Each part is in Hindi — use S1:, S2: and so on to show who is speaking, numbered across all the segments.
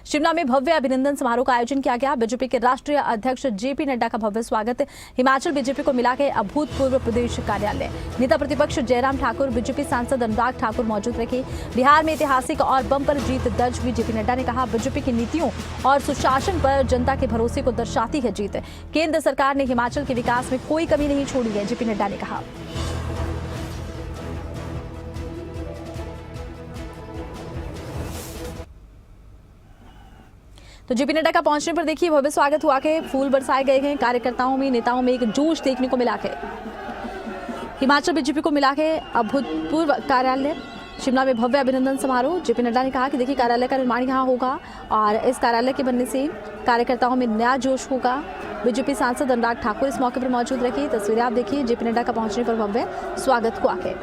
S1: शिमला में भव्य अभिनंदन समारोह का आयोजन किया गया। बीजेपी के राष्ट्रीय अध्यक्ष जेपी नड्डा का भव्य स्वागत। हिमाचल बीजेपी को मिला के अभूतपूर्व प्रदेश कार्यालय। नेता प्रतिपक्ष जयराम ठाकुर, बीजेपी सांसद अनुराग ठाकुर मौजूद रहे। बिहार में ऐतिहासिक और बम्पर जीत दर्ज हुई। जेपी नड्डा ने कहा, बीजेपी की नीतियों और सुशासन पर जनता के भरोसे को दर्शाती है जीत। केंद्र सरकार ने हिमाचल के विकास में कोई कमी नहीं छोड़ी है, जेपी नड्डा ने कहा। तो जेपी नड्डा का पहुंचने पर देखिए भव्य स्वागत हुआ के फूल बरसाए गए हैं। कार्यकर्ताओं में, नेताओं में एक जोश देखने को मिला के हिमाचल बीजेपी को मिला के अभूतपूर्व कार्यालय। शिमला में भव्य अभिनंदन समारोह। जेपी नड्डा ने कहा कि देखिए कार्यालय का निर्माण यहाँ होगा और इस कार्यालय के बनने से कार्यकर्ताओं में नया जोश होगा। बीजेपी सांसद अनुराग ठाकुर इस मौके पर मौजूद रहे। तस्वीरें आप देखिए जेपी नड्डा का पहुंचने पर भव्य स्वागत हुआ के।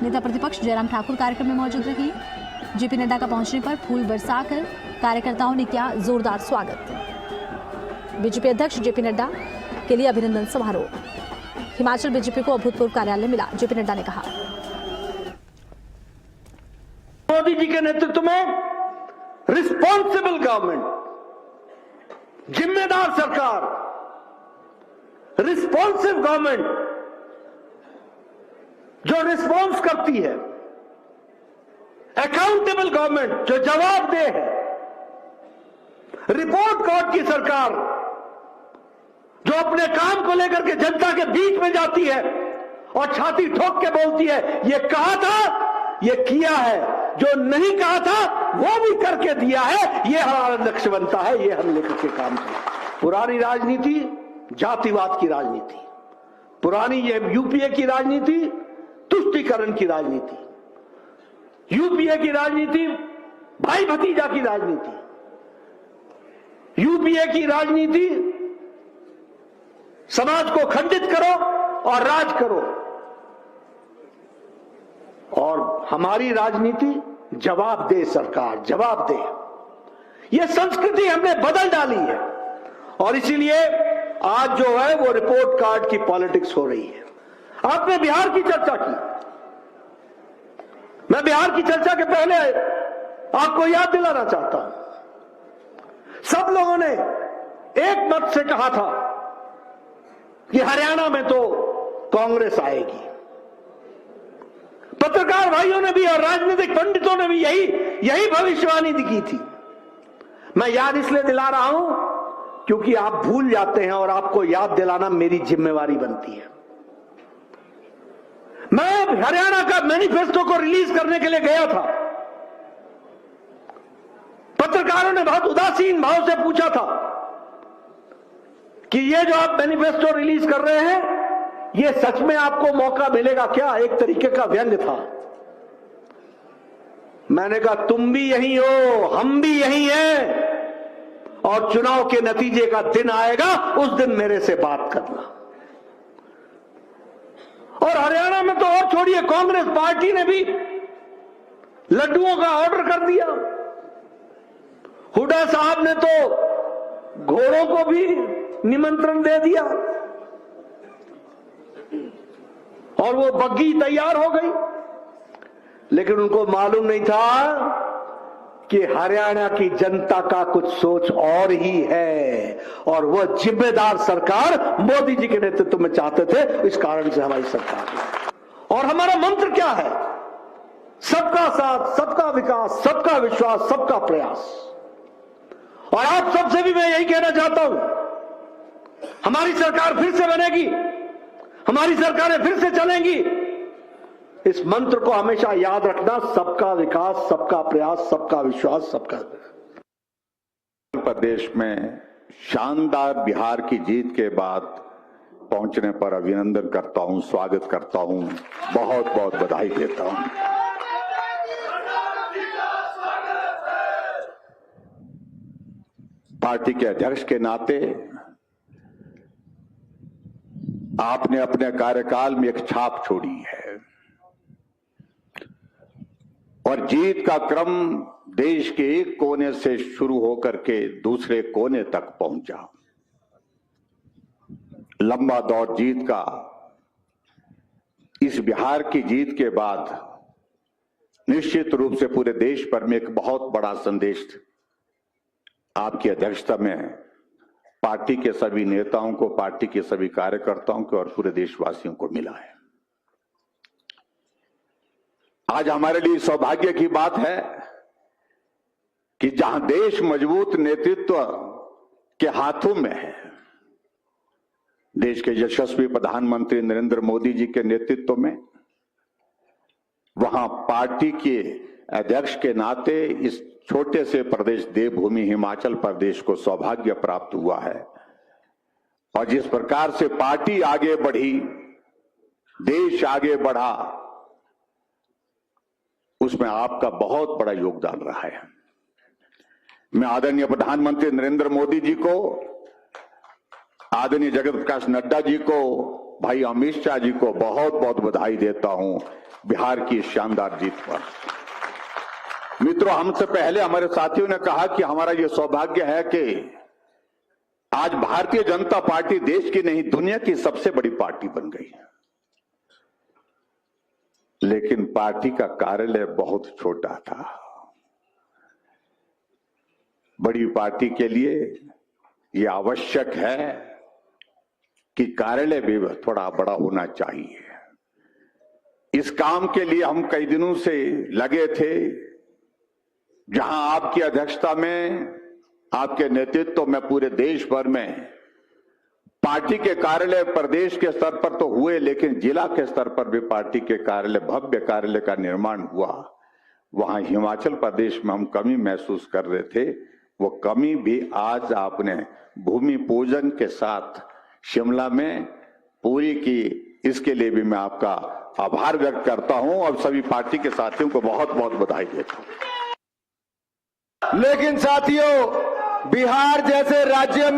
S1: नेता प्रतिपक्ष जयराम ठाकुर कार्यक्रम में मौजूद रही। जेपी नड्डा का पहुंचने पर फूल बरसाकर कार्यकर्ताओं ने किया जोरदार स्वागत। बीजेपी अध्यक्ष जेपी नड्डा के लिए अभिनंदन समारोह। हिमाचल बीजेपी को अभूतपूर्व कार्यालय मिला, जेपी नड्डा ने कहा।
S2: मोदी जी के नेतृत्व में रिस्पॉन्सिबल गवर्नमेंट, जिम्मेदार सरकार, रिस्पॉन्सिव गवर्नमेंट जो रिस्पॉन्स करती है, अकाउंटेबल गवर्नमेंट जो जवाबदेह है, रिपोर्ट कार्ड की सरकार जो अपने काम को लेकर के जनता के बीच में जाती है और छाती ठोक के बोलती है, ये कहा था, ये किया है, जो नहीं कहा था वो भी करके दिया है, ये हमारा लक्ष्य बनता है, ये हम लेकर के काम करें। पुरानी राजनीति जातिवाद की राजनीति, पुरानी ये यूपीए की राजनीति तुष्टीकरण की राजनीति, यूपीए की राजनीति भाई भतीजा की राजनीति, यूपीए की राजनीति समाज को खंडित करो और राज करो, और हमारी राजनीति जवाब दे सरकार, जवाब दे। ये संस्कृति हमने बदल डाली है और इसीलिए आज जो है वो रिपोर्ट कार्ड की पॉलिटिक्स हो रही है। आपने बिहार की चर्चा की, मैं बिहार की चर्चा के पहले आपको याद दिलाना चाहता हूं, सब लोगों ने एक मत से कहा था कि हरियाणा में तो कांग्रेस आएगी। पत्रकार भाइयों ने भी और राजनीतिक पंडितों ने भी यही भविष्यवाणी की थी। मैं याद इसलिए दिला रहा हूं क्योंकि आप भूल जाते हैं और आपको याद दिलाना मेरी जिम्मेवारी बनती है। मैं हरियाणा का मैनिफेस्टो को रिलीज करने के लिए गया था। पत्रकारों ने बहुत उदासीन भाव से पूछा था कि ये जो आप मैनिफेस्टो रिलीज कर रहे हैं, ये सच में आपको मौका मिलेगा क्या? एक तरीके का व्यंग था। मैंने कहा तुम भी यही हो, हम भी यही हैं, और चुनाव के नतीजे का दिन आएगा, उस दिन मेरे से बात करना। और हरियाणा में तो और छोड़िए, कांग्रेस पार्टी ने भी लड्डुओं का ऑर्डर कर दिया। हुड्डा साहब ने तो घोड़ों को भी निमंत्रण दे दिया और वो बग्गी तैयार हो गई। लेकिन उनको मालूम नहीं था कि हरियाणा की जनता का कुछ सोच और ही है, और वो जिम्मेदार सरकार मोदी जी के नेतृत्व में चाहते थे। इस कारण से हमारी सरकार है। और हमारा मंत्र क्या है? सबका साथ, सबका विकास, सबका विश्वास, सबका प्रयास। और आप सबसे भी मैं यही कहना चाहता हूं, हमारी सरकार फिर से बनेगी, हमारी सरकारें फिर से चलेंगी। इस मंत्र को हमेशा याद रखना, सबका विकास, सबका प्रयास, सबका विश्वास, सबका।
S3: प्रदेश में शानदार बिहार की जीत के बाद पहुंचने पर अभिनंदन करता हूं, स्वागत करता हूं, बहुत बहुत बधाई देता हूं। पार्टी के अध्यक्ष के नाते आपने अपने कार्यकाल में एक छाप छोड़ी है और जीत का क्रम देश के एक कोने से शुरू होकर के दूसरे कोने तक पहुंचा। लंबा दौर जीत का, इस बिहार की जीत के बाद निश्चित रूप से पूरे देश पर में एक बहुत बड़ा संदेश आपकी अध्यक्षता में पार्टी के सभी नेताओं को, पार्टी के सभी कार्यकर्ताओं को और पूरे देशवासियों को मिला है। आज हमारे लिए सौभाग्य की बात है कि जहां देश मजबूत नेतृत्व के हाथों में है, देश के यशस्वी प्रधानमंत्री नरेंद्र मोदी जी के नेतृत्व में, वहां पार्टी के अध्यक्ष के नाते इस छोटे से प्रदेश देवभूमि हिमाचल प्रदेश को सौभाग्य प्राप्त हुआ है। और जिस प्रकार से पार्टी आगे बढ़ी, देश आगे बढ़ा, उसमें आपका बहुत बड़ा योगदान रहा है। मैं आदरणीय प्रधानमंत्री नरेंद्र मोदी जी को, आदरणीय जगत प्रकाश नड्डा जी को, भाई अमित शाह जी को बहुत बहुत बधाई देता हूं बिहार की शानदार जीत पर। मित्रों, हमसे पहले हमारे साथियों ने कहा कि हमारा यह सौभाग्य है कि आज भारतीय जनता पार्टी देश की नहीं दुनिया की सबसे बड़ी पार्टी बन गई है। लेकिन पार्टी का कार्यालय बहुत छोटा था। बड़ी पार्टी के लिए यह आवश्यक है कि कार्यालय भी थोड़ा बड़ा होना चाहिए। इस काम के लिए हम कई दिनों से लगे थे, जहां आपकी अध्यक्षता में, आपके नेतृत्व में पूरे देश भर में पार्टी के कार्यालय प्रदेश के स्तर पर तो हुए, लेकिन जिला के स्तर पर भी पार्टी के कार्यालय, भव्य कार्यालय का निर्माण हुआ। वहां हिमाचल प्रदेश में हम कमी महसूस कर रहे थे, वो कमी भी आज आपने भूमि पूजन के साथ शिमला में पूरी की। इसके लिए भी मैं आपका आभार व्यक्त करता हूं और सभी पार्टी के साथियों को बहुत बहुत बधाई देता हूं।
S2: लेकिन साथियों, बिहार जैसे राज्य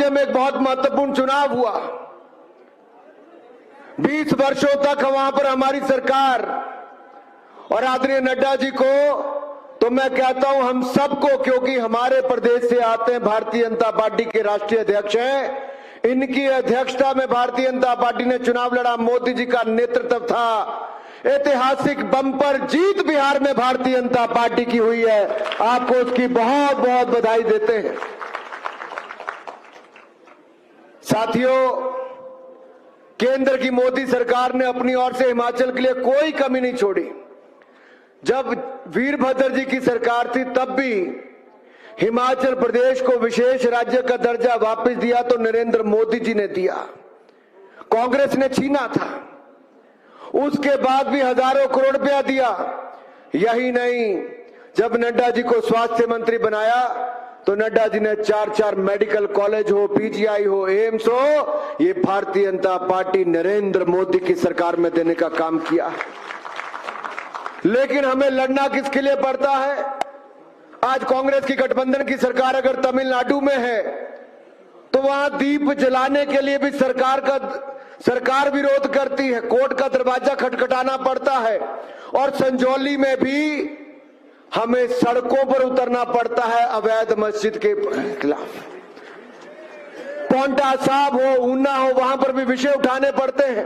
S2: में एक बहुत महत्वपूर्ण चुनाव हुआ। 20 वर्षों तक वहां पर हमारी सरकार और आदरणीय नड्डा जी को, तो मैं कहता हूं हम सबको, क्योंकि हमारे प्रदेश से आते हैं, भारतीय जनता पार्टी के राष्ट्रीय अध्यक्ष हैं, इनकी अध्यक्षता में भारतीय जनता पार्टी ने चुनाव लड़ा। मोदी जी का नेतृत्व था। ऐतिहासिक बम्पर जीत बिहार में भारतीय जनता पार्टी की हुई है। आपको उसकी बहुत बहुत बधाई देते हैं। साथियों, केंद्र की मोदी सरकार ने अपनी ओर से हिमाचल के लिए कोई कमी नहीं छोड़ी। जब वीरभद्र जी की सरकार थी, तब भी हिमाचल प्रदेश को विशेष राज्य का दर्जा वापस दिया तो नरेंद्र मोदी जी ने दिया, कांग्रेस ने छीना था। उसके बाद भी हजारों करोड़ रुपया दिया। यही नहीं, जब नड्डा जी को स्वास्थ्य मंत्री बनाया तो नड्डा जी ने 4 मेडिकल कॉलेज हो, पीजीआई हो, एम्स हो, ये भारतीय जनता पार्टी नरेंद्र मोदी की सरकार में देने का काम किया। लेकिन हमें लड़ना किसके लिए पड़ता है? आज कांग्रेस की गठबंधन की सरकार अगर तमिलनाडु में है तो वहां दीप जलाने के लिए भी सरकार विरोध करती है, कोर्ट का दरवाजा खटखटाना पड़ता है। और संजौली में भी हमें सड़कों पर उतरना पड़ता है अवैध मस्जिद के खिलाफ। पौंटा साहब हो, ऊना हो, वहां पर भी विषय उठाने पड़ते हैं।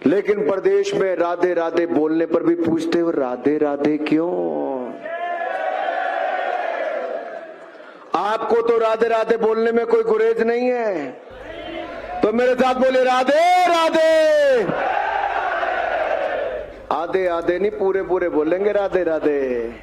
S2: लेकिन प्रदेश में राधे राधे बोलने पर भी पूछते हो राधे राधे क्यों? आपको तो राधे राधे बोलने में कोई गुरेज नहीं है, तो मेरे साथ बोले राधे राधे। आधे आधे नहीं, पूरे पूरे बोलेंगे राधे राधे।